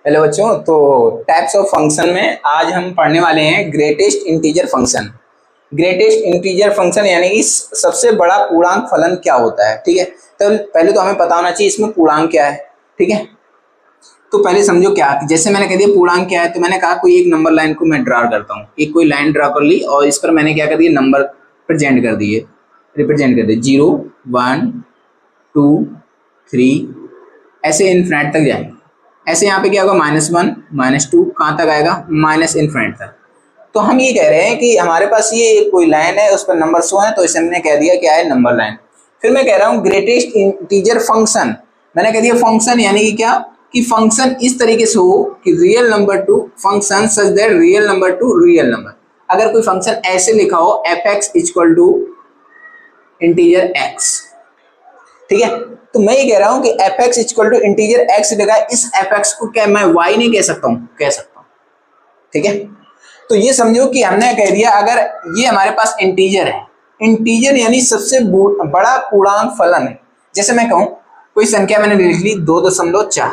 Hello बच्चों। तो types of function में आज हम पढ़ने वाले हैं greatest integer function. Greatest integer function यानी कि सबसे बड़ा पूर्णांक फलन क्या होता है। ठीक है, तो पहले तो हमें पता होना चाहिए इसमें पूर्णांक क्या है। ठीक है, तो पहले समझो क्या, जैसे मैंने कह दिया पूर्णांक क्या है, तो मैंने कहा कोई एक नंबर लाइन को मैं ड्रा करता हूँ, एक कोई लाइन ड्रा कर ली और इस पर मैंने क्या कर दिया, नंबर रिप्रेजेंट कर दिए 0 1 2 3 ऐसे इनफिनिट तक जाएंगे। ऐसे यहाँ पे क्या होगा, -1 -2 कहाँ तक आएगा, माइनस इनफिनिट तक। तो हम ये कह रहे हैं कि हमारे पास ये कोई लाइन है, उस पर नंबर शो है, तो इसे हमने कह दिया क्या है, नंबर लाइन। फिर मैं कह रहा हूँ ग्रेटेस्ट इंटीजर फंक्शन, मैंने कह दिया फंक्शन यानी कि क्या, कि फंक्शन इस तरीके से हो कि real number two function such that real number two real number. अगर कोई फंक्शन ऐसे लिखा हो f(x) equal to integer x, ठीक है, तो मैं ये कह रहा हूं कि f(x) equal to integer x लिखा है, इस f(x) को क्या मैं y नहीं कह सकता हूं, कह सकता हूं। ठीक है, तो ये समझो कि हमने कह दिया अगर ये हमारे पास इंटीजर है, इंटीजर यानी सबसे बड़ा पूर्णांक फलन है। जैसे मैं कहूं कोई संख्या मैंने लिख ली 2.4,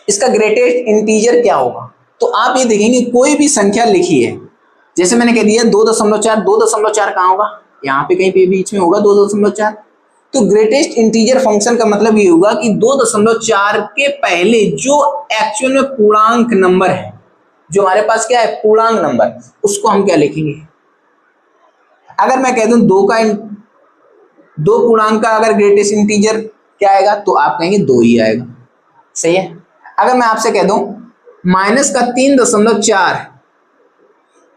इसका ग्रेटेस्ट इंटीजर क्या होगा। तो आप ये देखेंगे कोई भी संख्या लिखी है, जैसे मैंने कह दिया 2.4, 2.4 कहाँ होगा, यहाँ पे कहीं पे बीच में होगा 2.4। तो ग्रेटेस्ट इंटीजर फंक्शन का मतलब ये होगा कि 2.4 के पहले जो एक्चुअल में पूर्णांक नंबर है, जो हमारे पास क्या है पूर्णांक नंबर, उसको हम क्या लिखेंगे। अगर मैं कह दूं दो पूर्णांक का अगर ग्रेटेस्ट इंटीजर क्या आएगा, तो आप कहेंगे 2 ही आएगा। सही है। अगर मैं आपसे कह दूं -3.4,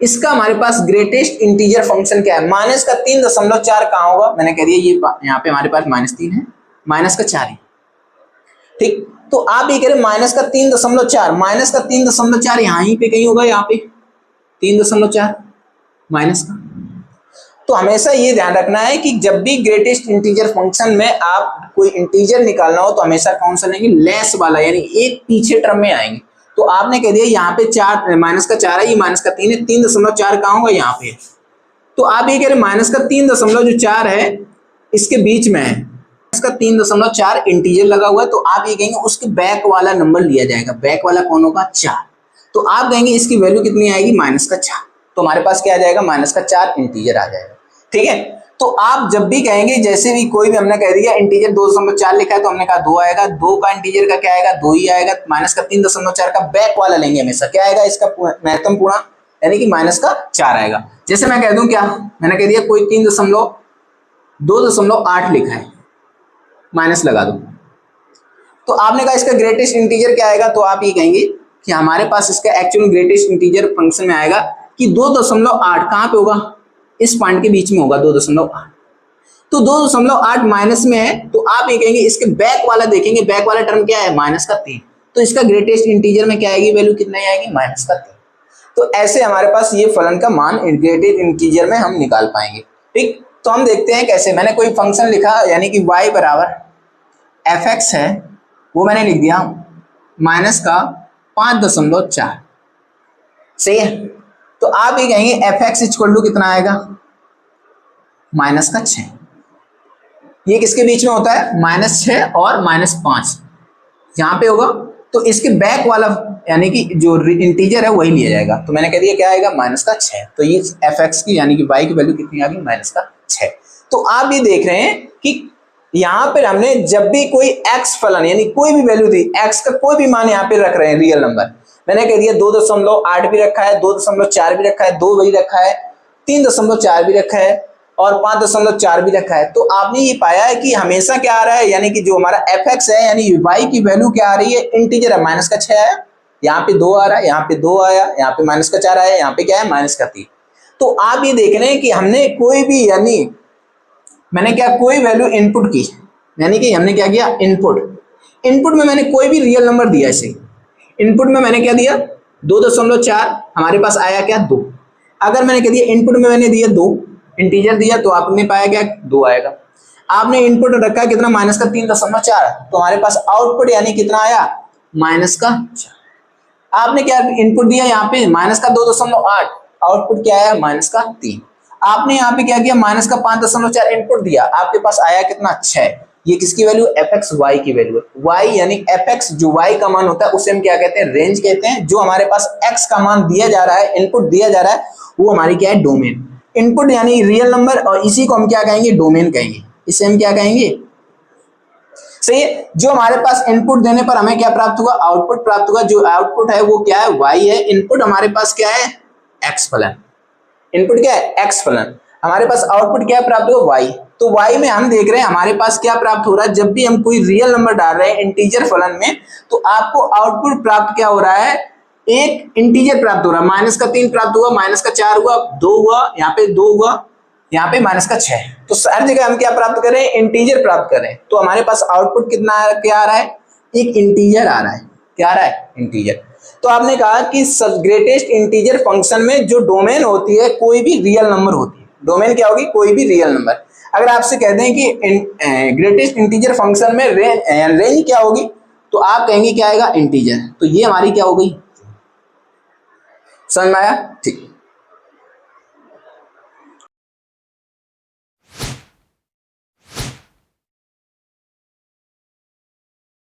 इसका हमारे पास ग्रेटेस्ट इंटीजर फंक्शन क्या है, -3.4 कहां होगा, मैंने कह दिया ये यहाँ पे हमारे पास -3 है, -4 है। ठीक, तो आप ये कह रहे -3.4 यहाँ ही पे कहीं होगा, यहाँ पे 3.4 माइनस का। तो हमेशा ये ध्यान रखना है कि जब भी ग्रेटेस्ट इंटीजर फंक्शन में आप कोई इंटीजर निकालना हो तो हमेशा कौन सा लेंगे, लेस वाला, यानी एक पीछे टर्म में आएंगे। तो आपने कह दिया यहाँ पे 4 -4 है, ये -3 है, 3.4 कहाँ होगा, यहाँ पे। तो आप ये कह रहे -3.4 है इसके बीच में है, इसका 3.4 इंटीजर लगा हुआ है, तो आप ये कहेंगे उसके बैक वाला नंबर लिया जाएगा। बैक वाला कौन होगा, 4। तो आप कहेंगे इसकी वैल्यू कितनी आएगी, -4। तो हमारे पास क्या आ जाएगा, -4 इंटीजर आ जाएगा। ठीक है, तो आप जब भी कहेंगे, जैसे भी कोई भी हमने कह दिया इंटीजर 2.4 लिखा है, तो हमने कहा 2 आएगा, 2 का इंटीजर का क्या आएगा, 2 ही आएगा। -3.4 का बैक वाला लेंगे हमेशा, क्या आएगा इसका महत्तम पूर्णांक, यानी कि -4 आएगा। जैसे मैं कह दूं क्या, मैंने कह दिया कोई 2.8 लिखा है, माइनस लगा दो, तो आपने कहा इसका ग्रेटेस्ट इंटीजर क्या आएगा, तो आप ये कहेंगे कि हमारे पास इसका एक्चुअल ग्रेटेस्ट इंटीजर फंक्शन में आएगा कि 2.8 कहां पे होगा, इस पॉइंट के बीच में होगा 2.8। तो 2.8 माइनस में है, तो आप ये कहेंगे इसके बैक वाला देखेंगे, बैक वाला टर्म क्या है, -3। तो इसका ग्रेटेस्ट इंटीजर में क्या आएगी, वैल्यू कितना आएगी, -3। तो ऐसे हमारे पास ये फलन का मान ग्रेटेस्ट इंटीजर में हम निकाल पाएंगे। ठीक, तो हम देखते हैं कैसे। मैंने कोई फंक्शन लिखा, यानी कि y बराबर f(x) है, वो मैंने लिख दिया -5.4। सही है। तो आप ये कहेंगे f(x) इक्वल टू कितना आएगा, -6। ये किसके बीच में होता है, -6 और -5 यहाँ पे होगा। तो इसके बैक वाला यानी कि जो इंटीजर है वही लिया जाएगा। तो मैंने कह दिया क्या आएगा, -6। तो ये f(x) की यानी कि y की वैल्यू कितनी आ गई, -6। तो आप ये देख रहे हैं कि यहाँ पर हमने जब भी कोई x फलन यानी कोई भी वैल्यू दी, x का कोई भी मान यहाँ पे रख रहे हैं रियल नंबर, मैंने कह दिया 2.8 भी रखा है, 2.4 भी रखा है, 2 भी रखा है, 3.4 भी रखा है और 5.4 भी रखा है। तो आपने ये पाया है कि हमेशा क्या आ रहा है, यानी कि जो हमारा f(x) है यानी y की वैल्यू क्या आ रही है, इंटीजर है, -6 आया, यहाँ पे 2 आ रहा है, यहाँ पे 2 आया, यहाँ पे -4 आया, यहाँ पे क्या है, -3। तो आप ये देख रहे हैं कि हमने कोई भी, यानी मैंने क्या कोई वैल्यू इनपुट की, यानी कि हमने क्या किया, इनपुट में मैंने कोई भी रियल नंबर दिया, इसे इनपुट में मैंने क्या दिया 2.4, हमारे पास आया क्या, 2। अगर मैंने कह दिया इनपुट में मैंने दिया 2 इंटीजर दिया, तो आपने पाया क्या, 2 आएगा। आपने इनपुट रखा कितना, -3.4, तो हमारे पास आउटपुट यानी कितना आया, -4। आपने क्या इनपुट दिया यहाँ पे, -2.8, आउटपुट क्या आया, -3। आपने यहाँ पे क्या किया, -5.4 इनपुट दिया, आपके पास आया कितना, 6। ये किसकी वैल्यू, एफ एक्स वाई की वैल्यू है। वाई यानी एफ एक्स जो वाई का मान होता है उसे हम क्या कहते हैं, रेंज कहते हैं। जो हमारे पास एक्स का मान दिया जा रहा है, इनपुट दिया जा रहा है, वो हमारी क्या है, डोमेन। इनपुट यानी रियल नंबर, और इसी को हम क्या कहेंगे, डोमेन कहेंगे। इसे हम क्या कहेंगे, सही है। जो हमारे पास इनपुट देने पर हमें क्या प्राप्त हुआ, आउटपुट प्राप्त हुआ। जो आउटपुट है वो क्या है, वाई है। इनपुट हमारे पास क्या है, एक्स फलन। इनपुट क्या है, एक्स फलन। हमारे पास आउटपुट क्या प्राप्त हुआ, वाई। तो वाई में हम देख रहे हैं हमारे पास क्या प्राप्त हो रहा है, जब भी हम कोई रियल नंबर डाल रहे हैं इंटीजर फलन में, तो आपको आउटपुट प्राप्त क्या हो रहा है, एक इंटीजर प्राप्त हो रहा है। माइनस का 3 प्राप्त हुआ, माइनस का 4 हुआ, 2 हुआ, यहाँ पे 2 हुआ, यहाँ पे माइनस का 6। तो हर जगह हम क्या प्राप्त करें, इंटीजर प्राप्त करें। तो हमारे पास आउटपुट कितना क्या आ रहा है, एक इंटीजर आ रहा है। क्या आ रहा है, इंटीजर। तो आपने कहा कि ग्रेटेस्ट इंटीजर फंक्शन में जो डोमेन होती है कोई भी रियल नंबर होती है। डोमेन क्या होगी, कोई भी रियल नंबर। अगर आपसे कह दें कि ग्रेटेस्ट इंटीजर फंक्शन में रेंज क्या होगी, तो आप कहेंगे क्या आएगा, इंटीजर। तो ये हमारी क्या हो गई, समझ में आया, ठीक।